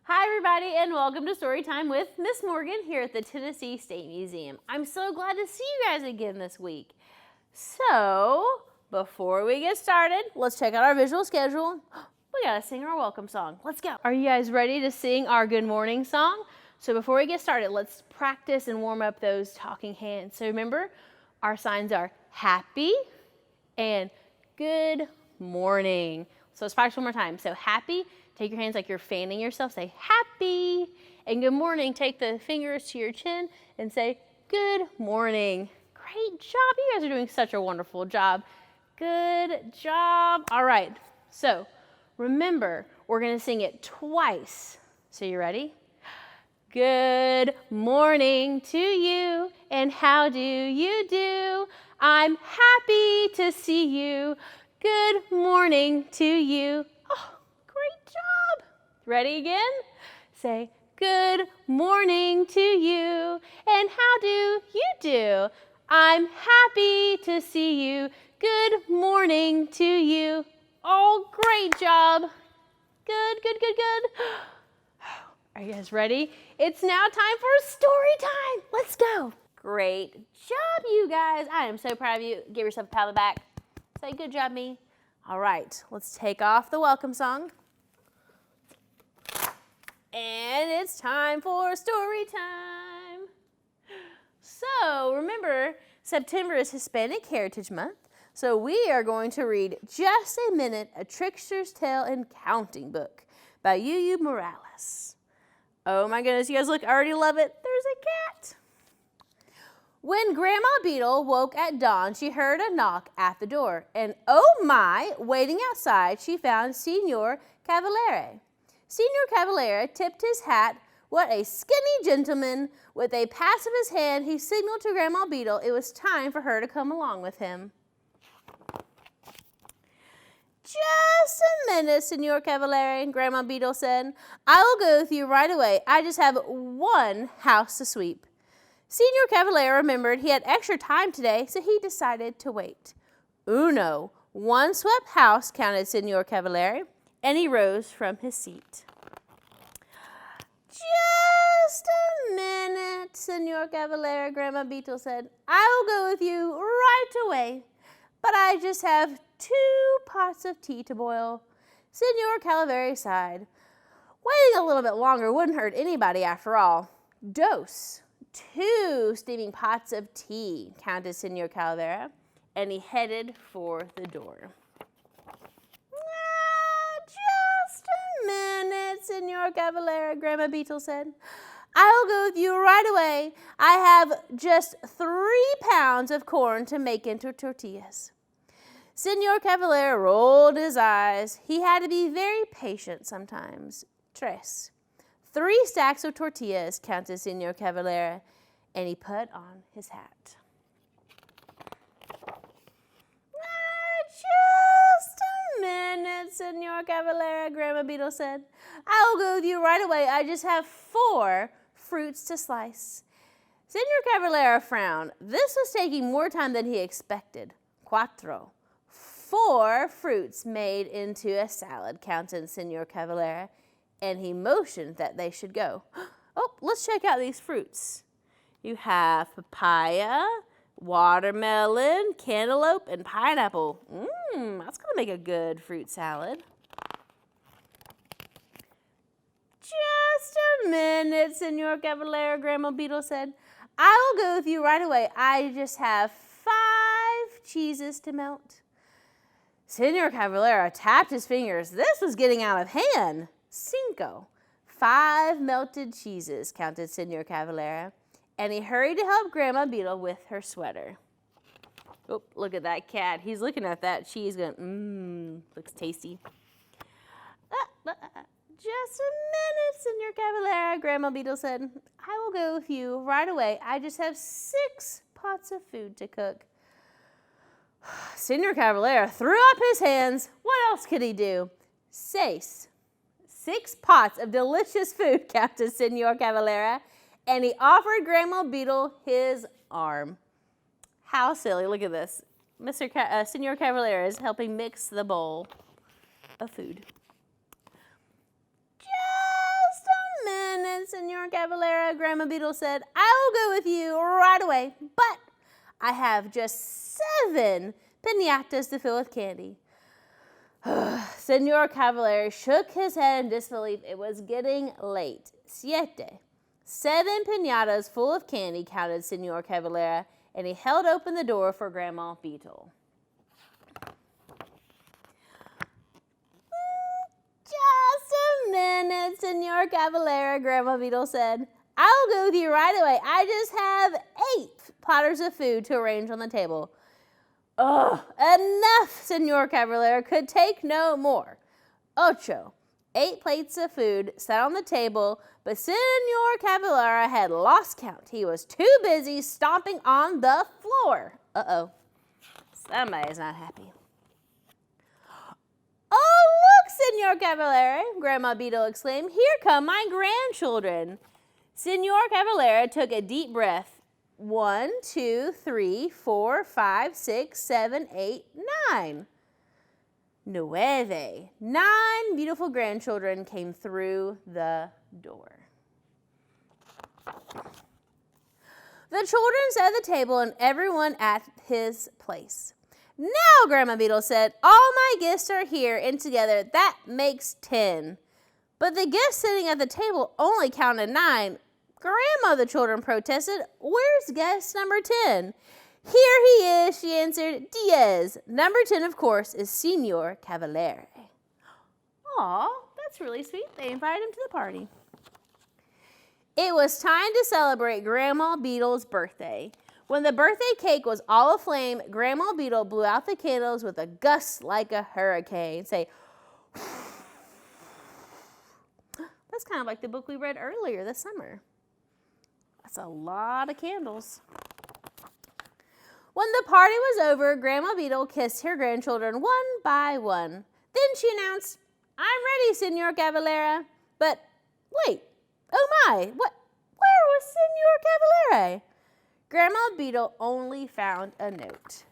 Hi everybody and welcome to Storytime with Miss Morgan here at the Tennessee State Museum. I'm so glad to see you guys again this week. So, before we get started, let's check out our visual schedule. We gotta sing our welcome song. Let's go. Are you guys ready to sing our good morning song? So before we get started, let's practice and warm up those talking hands. So remember, our signs are happy and good morning. So let's practice one more time. So happy, take your hands like you're fanning yourself, say happy. And good morning, take the fingers to your chin and say good morning. Great job, you guys are doing such a wonderful job. Good job. All right, so remember, we're gonna sing it twice. So you ready? Good morning to you, and how do you do? I'm happy to see you. Good morning to you. Oh, great job. Ready again? Say, good morning to you, and how do you do? I'm happy to see you. Good morning to you. Oh, great job. Good, good, good, good. Are you guys ready? It's now time for story time. Let's go. Great job, you guys. I am so proud of you. Give yourself a pat on the back. Say good job, me. All right, let's take off the welcome song. And it's time for story time. So remember, September is Hispanic Heritage Month. So we are going to read Just a Minute, A Trickster's Tale and Counting Book by Yuyi Morales. Oh my goodness, you guys look, I already love it. There's a cat. When Grandma Beetle woke at dawn, she heard a knock at the door. And oh my, waiting outside, she found Señor Calavera. Señor Calavera tipped his hat. What a skinny gentleman. With a pass of his hand, he signaled to Grandma Beetle it was time for her to come along with him. Just a minute, Señor Calavera, Grandma Beetle said. I will go with you right away. I just have one house to sweep. Señor Calavera remembered he had extra time today, so he decided to wait. Uno, one swept house, counted Señor Calavera, and he rose from his seat. Just a minute, Señor Calavera, Grandma Beetle said. I will go with you right away, but I just have 2 pots of tea to boil. Señor Calavera sighed. Waiting a little bit longer wouldn't hurt anybody after all. Dose. 2 steaming pots of tea, counted Señor Calavera, and he headed for the door. Just a minute, Señor Calavera, Grandma Beetle said. I will go with you right away. I have just 3 pounds of corn to make into tortillas. Señor Calavera rolled his eyes. He had to be very patient sometimes. 3 stacks of tortillas, counted Señor Calavera, and he put on his hat. Just a minute, Señor Calavera, Grandma Beetle said. I will go with you right away. I just have 4 fruits to slice. Señor Calavera frowned. This was taking more time than he expected. 4 fruits made into a salad, counted Señor Calavera, and he motioned that they should go. Oh, let's check out these fruits. You have papaya, watermelon, cantaloupe, and pineapple. That's gonna make a good fruit salad. Just a minute, Señor Calavera, Grandma Beetle said. I will go with you right away. I just have 5 cheeses to melt. Señor Calavera tapped his fingers. This was getting out of hand. 5 melted cheeses, counted Señor Calavera, and he hurried to help Grandma Beetle with her sweater. Oh, look at that cat. He's looking at that cheese going, looks tasty. Just a minute, Señor Calavera, Grandma Beetle said. I will go with you right away. I just have 6 pots of food to cook. Señor Calavera threw up his hands. What else could he do? 6 pots of delicious food, counted Señor Calavera, and he offered Grandma Beetle his arm. How silly, look at this. Señor Calavera is helping mix the bowl of food. Just a Cavalera, Grandma Beetle said. I will go with you right away, but I have just 7 piñatas to fill with candy. Señor Calavera shook his head in disbelief. It was getting late. 7 piñatas full of candy, counted Señor Calavera, and he held open the door for Grandma Beetle. Just a minute, Señor Calavera, Grandma Beetle said. I'll go with you right away. I just have 8 platters of food to arrange on the table. Ugh, enough, Señor Calavera could take no more. 8 plates of food sat on the table, but Señor Calavera had lost count. He was too busy stomping on the floor. Somebody's not happy. Oh, look, Señor Calavera, Grandma Beetle exclaimed. Here come my grandchildren. Señor Calavera took a deep breath. 1, 2, 3, 4, 5, 6, 7, 8, 9. 9 beautiful grandchildren came through the door. The children sat at the table and everyone at his place. Now, Grandma Beetle said, all my guests are here and together that makes 10. But the guests sitting at the table only counted 9. Grandma, the children protested, where's guest number 10? Here he is, she answered, Diaz. Number 10, of course, is Señor Calavera. Aw, that's really sweet. They invited him to the party. It was time to celebrate Grandma Beetle's birthday. When the birthday cake was all aflame, Grandma Beetle blew out the candles with a gust like a hurricane. Say, that's kind of like the book we read earlier this summer. That's a lot of candles. When the party was over, Grandma Beetle kissed her grandchildren one by one. Then she announced, I'm ready, Señor Calavera. But wait, oh my, where was Señor Calavera? Grandma Beetle only found a note.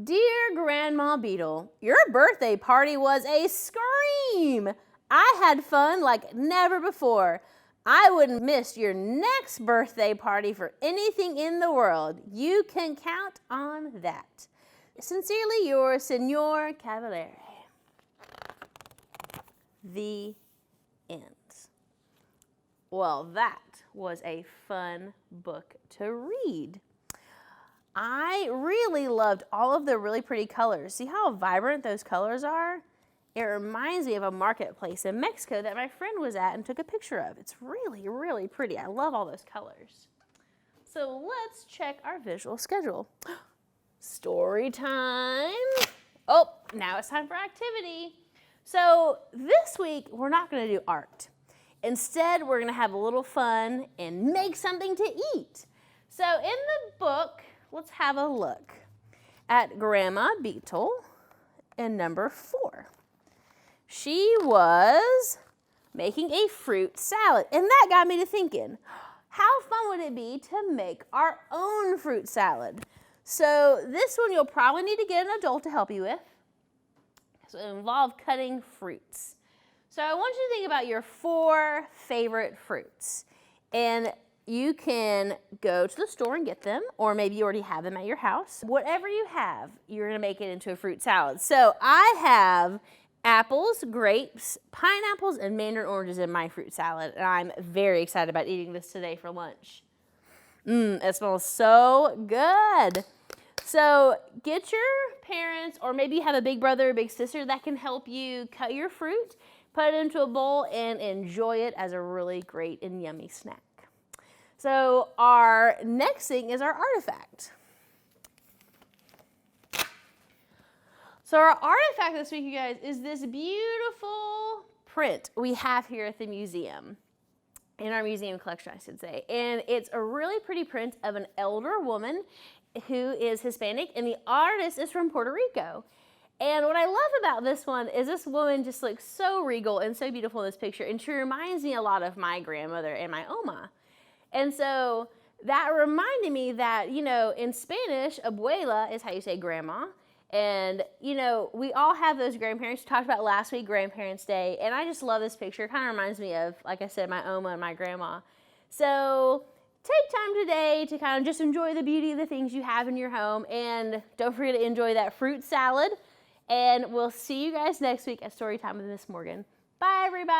Dear Grandma Beetle, your birthday party was a scream. I had fun like never before. I wouldn't miss your next birthday party for anything in the world. You can count on that. Sincerely yours, Señor Calavera. The end. Well, that was a fun book to read. I really loved all of the really pretty colors. See how vibrant those colors are? It reminds me of a marketplace in Mexico that my friend was at and took a picture of. It's really, really pretty. I love all those colors. So let's check our visual schedule. Story time. Oh, now it's time for activity. So this week, we're not going to do art. Instead, we're going to have a little fun and make something to eat. So in the book, let's have a look at Grandma Beetle in number 4. She was making a fruit salad, and that got me to thinking, how fun would it be to make our own fruit salad? So this one you'll probably need to get an adult to help you with. So it involved cutting fruits. So I want you to think about your 4 favorite fruits, and you can go to the store and get them, or maybe you already have them at your house. Whatever you have, you're gonna make it into a fruit salad. So I have apples, grapes, pineapples, and mandarin oranges in my fruit salad, and I'm very excited about eating this today for lunch. It smells so good. So get your parents, or maybe you have a big brother or big sister that can help you cut your fruit, put it into a bowl, and enjoy it as a really great and yummy snack. So our next thing is our artifact. So our artifact this week, you guys, is this beautiful print we have here at the museum, in our museum collection, I should say. And it's a really pretty print of an elder woman who is Hispanic, and the artist is from Puerto Rico. And what I love about this one is this woman just looks so regal and so beautiful in this picture, and she reminds me a lot of my grandmother and my oma. And so that reminded me that, you know, in Spanish, abuela is how you say grandma, And, you know, we all have those grandparents. We talked about last week, Grandparents' Day. And I just love this picture. It kind of reminds me of, like I said, my Oma and my grandma. So take time today to kind of just enjoy the beauty of the things you have in your home. And don't forget to enjoy that fruit salad. And we'll see you guys next week at Storytime with Miss Morgan. Bye, everybody.